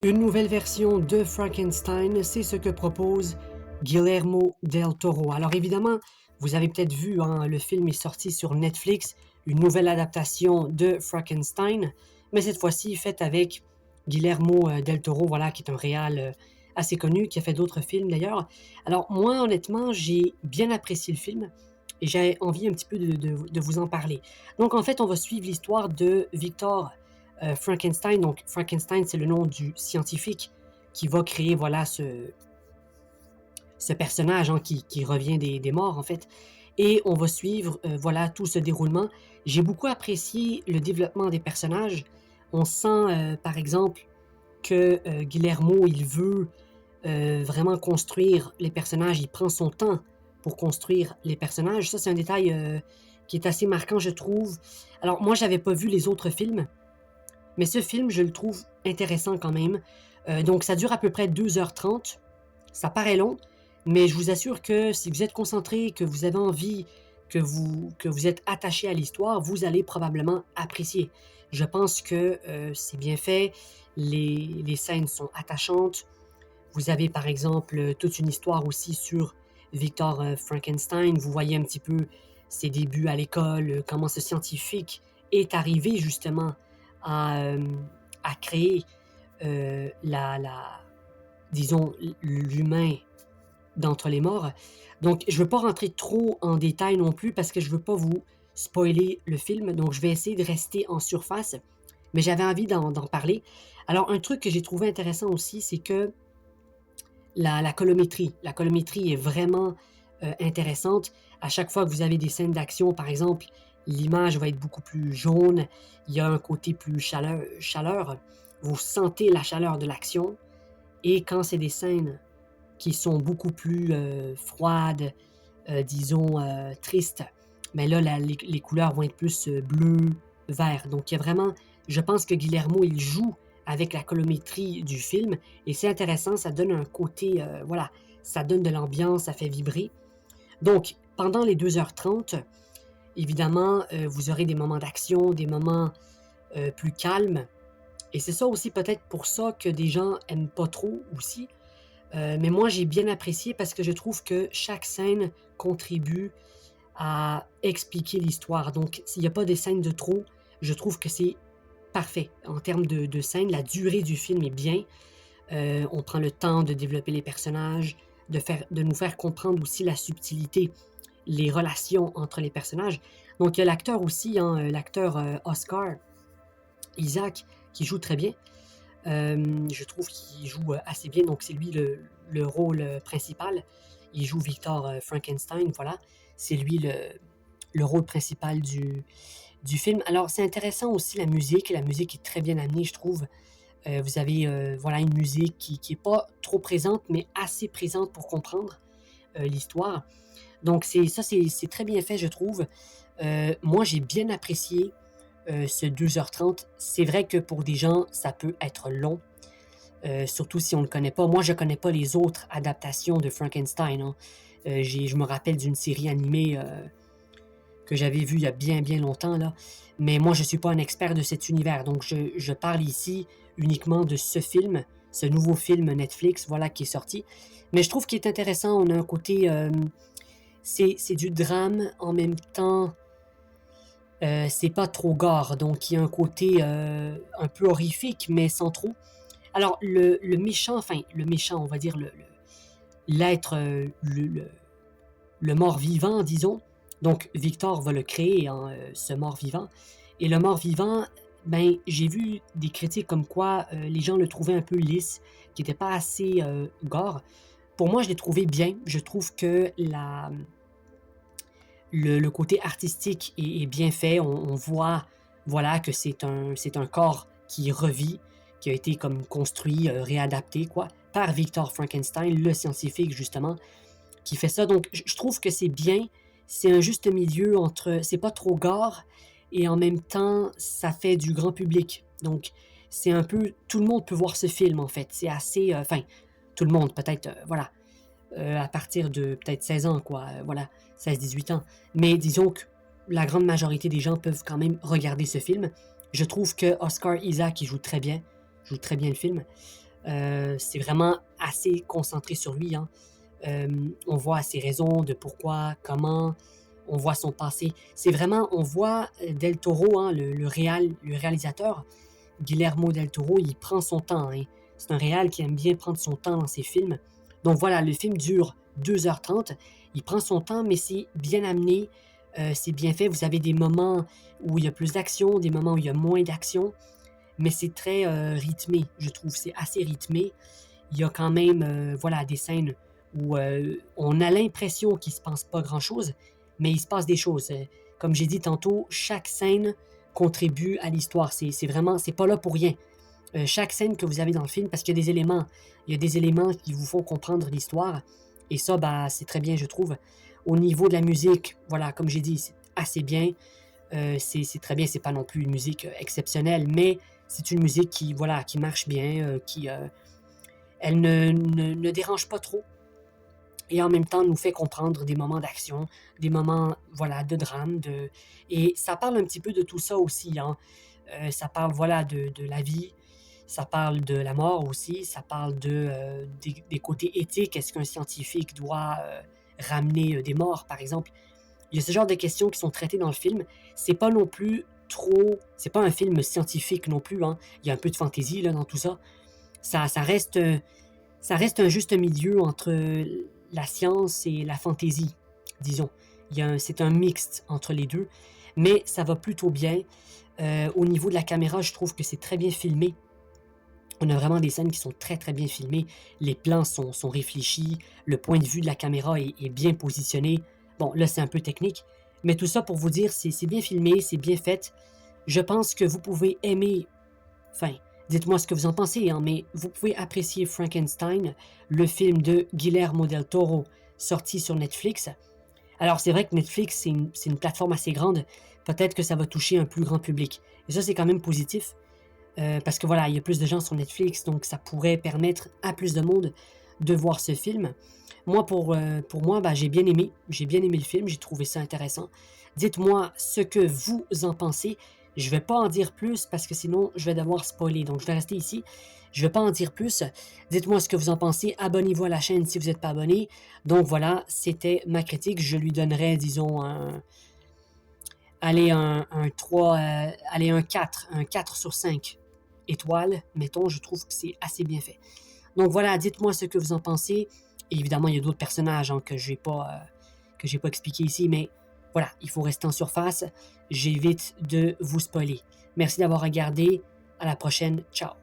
Une nouvelle version de Frankenstein, c'est ce que propose Guillermo del Toro. Alors évidemment, vous avez peut-être vu, hein, le film est sorti sur Netflix, une nouvelle adaptation de Frankenstein, mais cette fois-ci faite avec Guillermo del Toro, voilà, qui est un réal assez connu, qui a fait d'autres films d'ailleurs. Alors moi, honnêtement, j'ai bien apprécié le film et j'ai envie un petit peu de vous en parler. Donc en fait, on va suivre l'histoire de Victor Frankenstein. Donc Frankenstein, c'est le nom du scientifique qui va créer voilà ce personnage, hein, qui revient des morts en fait. Et on va suivre voilà tout ce déroulement. J'ai beaucoup apprécié le développement des personnages. On sent par exemple que Guillermo il veut vraiment construire les personnages. Il prend son temps pour construire les personnages. Ça c'est un détail qui est assez marquant je trouve. Alors moi j'avais pas vu les autres films. Mais ce film, je le trouve intéressant quand même. Donc, ça dure à peu près 2h30. Ça paraît long, mais je vous assure que si vous êtes concentré, que vous avez envie, que vous êtes attaché à l'histoire, vous allez probablement apprécier. Je pense que c'est bien fait. Les scènes sont attachantes. Vous avez par exemple toute une histoire aussi sur Victor Frankenstein. Vous voyez un petit peu ses débuts à l'école, comment ce scientifique est arrivé justement à, euh, à créer disons, l'humain d'entre les morts. Donc, je ne veux pas rentrer trop en détail non plus parce que je ne veux pas vous spoiler le film. Donc, je vais essayer de rester en surface. Mais j'avais envie d'en parler. Alors, un truc que j'ai trouvé intéressant aussi, c'est que la colométrie. La colométrie est vraiment intéressante. À chaque fois que vous avez des scènes d'action, par exemple, l'image va être beaucoup plus jaune. Il y a un côté plus chaleur. Vous sentez la chaleur de l'action. Et quand c'est des scènes qui sont beaucoup plus froides, disons tristes, mais là, les couleurs vont être plus bleu, vert. Donc, il y a vraiment, je pense que Guillermo, il joue avec la colométrie du film et c'est intéressant, ça donne un côté, voilà, ça donne de l'ambiance, ça fait vibrer. Donc, pendant les 2h30, évidemment, vous aurez des moments d'action, des moments plus calmes. Et c'est ça aussi peut-être pour ça que des gens aiment pas trop aussi. Mais moi, j'ai bien apprécié parce que je trouve que chaque scène contribue à expliquer l'histoire. Donc, s'il n'y a pas des scènes de trop, je trouve que c'est parfait. En termes de scène, la durée du film est bien. On prend le temps de développer les personnages, de nous faire comprendre aussi la subtilité, les relations entre les personnages. Donc, il y a l'acteur aussi, hein, l'acteur Oscar Isaac, qui joue très bien. Je trouve qu'il joue assez bien, donc c'est lui le rôle principal. Il joue Victor Frankenstein, voilà. C'est lui le rôle principal du film. Alors, c'est intéressant aussi la musique est très bien amenée, je trouve. Vous avez voilà, une musique qui est pas trop présente, mais assez présente pour comprendre l'histoire. Donc, c'est très bien fait, je trouve. Moi, j'ai bien apprécié ce 2h30. C'est vrai que pour des gens, ça peut être long, surtout si on ne le connaît pas. Moi, je ne connais pas les autres adaptations de Frankenstein, hein. Je me rappelle d'une série animée que j'avais vue il y a bien, bien longtemps, là. Mais moi, je ne suis pas un expert de cet univers. Donc, je parle ici uniquement de ce film, ce nouveau film Netflix, voilà, qui est sorti. Mais je trouve qu'il est intéressant. On a un côté... c'est du drame en même temps. C'est pas trop gore, donc il y a un côté un peu horrifique, mais sans trop. Alors, le méchant, enfin, le méchant, on va dire l'être, le mort-vivant, disons. Donc, Victor va le créer, hein, ce mort-vivant. Et le mort-vivant, ben, j'ai vu des critiques comme quoi les gens le trouvaient un peu lisse, qui n'était pas assez gore. Pour moi, je l'ai trouvé bien. Je trouve que le côté artistique est bien fait. On voit voilà, que c'est un corps qui revit, qui a été comme construit, réadapté, quoi, par Victor Frankenstein, le scientifique, justement, qui fait ça. Donc, je trouve que c'est bien. C'est un juste milieu entre. C'est pas trop gore et en même temps, ça fait du grand public. Donc, c'est un peu. Tout le monde peut voir ce film, en fait. C'est assez. Enfin, tout le monde, peut-être. Voilà, à partir de peut-être 16 ans, quoi, voilà, 16-18 ans. Mais disons que la grande majorité des gens peuvent quand même regarder ce film. Je trouve que Oscar Isaac, il joue très bien le film. C'est vraiment assez concentré sur lui, hein. On voit ses raisons de pourquoi, comment, on voit son passé. C'est vraiment, on voit Del Toro, hein, le réalisateur, Guillermo del Toro, il prend son temps, hein. C'est un réal qui aime bien prendre son temps dans ses films. Donc voilà, le film dure 2h30. Il prend son temps, mais c'est bien amené, c'est bien fait. Vous avez des moments où il y a plus d'action, des moments où il y a moins d'action, mais c'est très rythmé, je trouve. C'est assez rythmé. Il y a quand même voilà, des scènes où on a l'impression qu'il se passe pas grand-chose, mais il se passe des choses. Comme j'ai dit tantôt, chaque scène contribue à l'histoire. C'est vraiment, c'est pas là pour rien. Chaque scène que vous avez dans le film, parce qu'il y a des éléments, il y a des éléments qui vous font comprendre l'histoire, et ça, bah, c'est très bien, je trouve. Au niveau de la musique, voilà, comme j'ai dit, c'est assez bien. C'est très bien, c'est pas non plus une musique exceptionnelle, mais c'est une musique qui, voilà, qui marche bien, elle ne dérange pas trop et en même temps nous fait comprendre des moments d'action, des moments voilà, de drame. Et ça parle un petit peu de tout ça aussi. Hein. Ça parle voilà, de la vie, ça parle de la mort aussi, ça parle des côtés éthiques. Est-ce qu'un scientifique doit ramener des morts, par exemple? Il y a ce genre de questions qui sont traitées dans le film. C'est pas non plus trop. C'est pas un film scientifique non plus. Hein. Il y a un peu de fantaisie là, dans tout ça. Ça reste ça reste un juste milieu entre la science et la fantaisie, disons. C'est un mixte entre les deux, mais ça va plutôt bien. Au niveau de la caméra, je trouve que c'est très bien filmé. On a vraiment des scènes qui sont très très bien filmées. Les plans sont réfléchis, le point de vue de la caméra est bien positionné. Bon, là c'est un peu technique, mais tout ça pour vous dire, c'est bien filmé, c'est bien fait. Je pense que vous pouvez aimer. Enfin, dites-moi ce que vous en pensez, hein, mais vous pouvez apprécier Frankenstein, le film de Guillermo del Toro, sorti sur Netflix. Alors, c'est vrai que Netflix, c'est une plateforme assez grande. Peut-être que ça va toucher un plus grand public. Et ça, c'est quand même positif. Parce que voilà, il y a plus de gens sur Netflix, donc ça pourrait permettre à plus de monde de voir ce film. Moi, pour moi, bah, j'ai bien aimé. J'ai bien aimé le film, j'ai trouvé ça intéressant. Dites-moi ce que vous en pensez. Je vais pas en dire plus parce que sinon, je vais devoir spoiler. Donc, je vais rester ici. Je vais pas en dire plus. Dites-moi ce que vous en pensez. Abonnez-vous à la chaîne si vous n'êtes pas abonné. Donc voilà, c'était ma critique. Je lui donnerais, disons, allez, un 3, allez, un 4 sur 5 étoiles, mettons. Je trouve que c'est assez bien fait. Donc voilà, dites-moi ce que vous en pensez. Et évidemment, il y a d'autres personnages hein, que j'ai pas expliqué ici, mais voilà, il faut rester en surface. J'évite de vous spoiler. Merci d'avoir regardé. À la prochaine. Ciao.